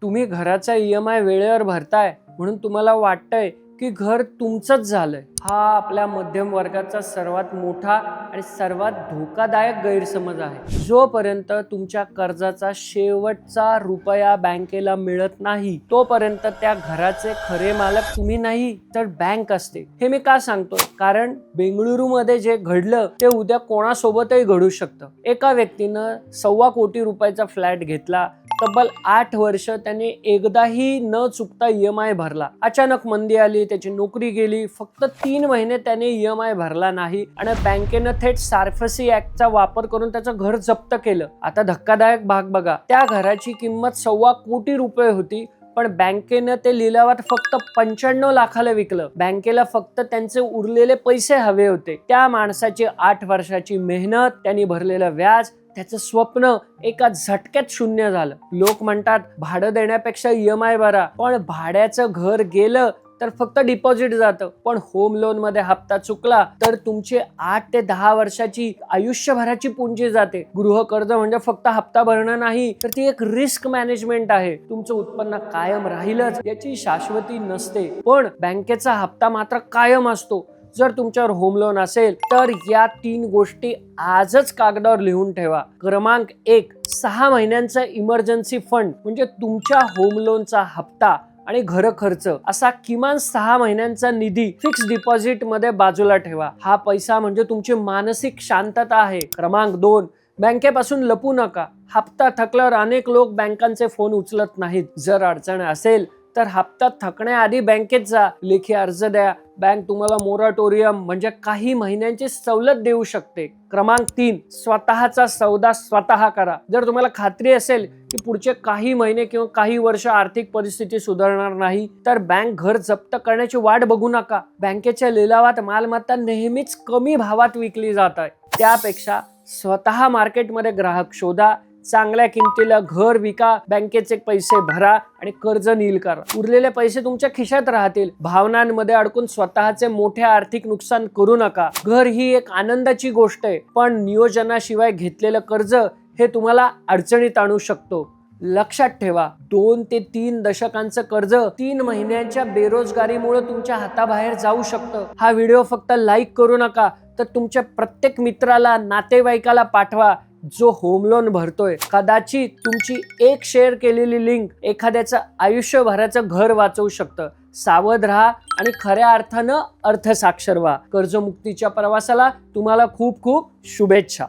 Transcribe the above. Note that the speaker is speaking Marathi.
तुम्ही घराचा EMI वेळेवर भरताय म्हणून तुम्हाला वाटतंय की घर तुमचंच झालंय. हा आपल्या मध्यम वर्गाचा सर्वात मोठा आणि सर्वात धोकादायक गैरसमज आहे. जोपर्यंत तुमच्या कर्जाचा शेवटचा रुपया बँकेला मिळत नाही तोपर्यंत त्या घराचे खरे मालक तुम्ही नाही तर बँक असते. हे मी का सांगतोय? कारण बेंगळुरू मध्ये जे घडलं ते उद्या कोणासोबतही घडू शकतं. एका व्यक्तीनं 1.25 कोटी रुपयाचा फ्लॅट घेतला. तब्बल 8 वर्ष त्याने एकदाही न चुकता EMI भरला. अचानक मंदी आली, त्याची नोकरी गेली. फक्त 3 महिने त्याने EMI भरला नाही आणि बँकेनं थेट सार्फसी ऍक्टचा वापर करून त्याचं घर जप्त केलं. आता धक्कादायक भाग बघा, त्या घराची किंमत 1.25 कोटी रुपये होती, पण बँकेनं ते लिलावात फक्त 95 लाखाला विकलं. बँकेला फक्त त्यांचे उरलेले पैसे हवे होते. त्या माणसाची 8 वर्षाची मेहनत, त्यांनी भरलेलं व्याज, त्याचं स्वप्न एका झटक्यात शून्य झालं. लोक म्हणतात भाडं देण्यापेक्षा EMI भरा, पण भाड्याचं घर गेलं तर फक्त डिपॉझिट जातं. पण होम लोन मध्ये हप्ता चुकला तर तुमची 8 ते 10 वर्षाची आयुष्यभराची पुंजी जाते. गृह कर्ज म्हणजे फक्त हप्ता भरणं नाही, तर ती एक रिस्क मॅनेजमेंट आहे. तुमचं उत्पन्न कायम राहीलच याची शाश्वती नसते, पण बँकेचा हप्ता मात्र कायम असतो. जर तुमच्यावर होम लोन असेल तर या 3 गोष्टी आजच कागदावर लिहून ठेवा. क्रमांक 1, 6 महिन्यांचा इमर्जन्सी फंड म्हणजे तुमच्या होम लोनचा हप्ता आणि घर खर्च असा किमान 6 महिन्यांचा निधी फिक्स डिपॉझिट मध्ये बाजूला ठेवा. हा पैसा म्हणजे तुमची मानसिक शांतता आहे. क्रमांक 2, बँकेपासून लपू नका. हप्ता थकल्यावर अनेक लोक बँकांचे फोन उचलत नाहीत. जर अडचण असेल तर हप्ता थकण्याआधी बँकेत जा, लेखी अर्ज द्या. बँक तुम्हाला मोराटोरियम म्हणजे काही महिन्यांची सवलत देऊ शकते. क्रमांक 3, स्वतःचा सौदा स्वतः करा. जर तुम्हाला खात्री असेल की पुढचे काही महिने किंवा काही वर्ष आर्थिक परिस्थिती सुधारणार नाही तर बँक घर जप्त करण्याची वाट बघू नका. बँकेच्या लिलावात मालमत्ता नेहमीच कमी भावात विकली जात आहे. त्यापेक्षा स्वतः मार्केटमध्ये ग्राहक शोधा, चांगल्या किमतीला घर विका, बँकेचे पैसे भरा आणि कर्ज नील करा. उरलेले पैसे तुमच्या खिशात राहतील. भावनांमध्ये अडकून स्वतःचे मोठे आर्थिक नुकसान करू नका. घर ही एक आनंदाची गोष्ट आहे, पण नियोजनाशिवाय घेतलेलं कर्ज हे तुम्हाला अडचणीत आणू शकतो. लक्षात ठेवा, 2 ते 3 दशकांचं कर्ज 3 महिन्यांच्या बेरोजगारीमुळे तुमच्या हाताबाहेर जाऊ शकतं. हा व्हिडिओ फक्त लाईक करू नका, तर तुमच्या प्रत्येक मित्राला, नातेवाईकाला पाठवा जो होम लोन भरतोय. कदाचित तुमची एक शेअर केलेली लिंक एखाद्याचं आयुष्यभराचं घर वाचवू शकतं. सावध राहा आणि खऱ्या अर्थानं अर्थसाक्षर व्हा. कर्जमुक्तीच्या प्रवासाला तुम्हाला खूप खूप शुभेच्छा.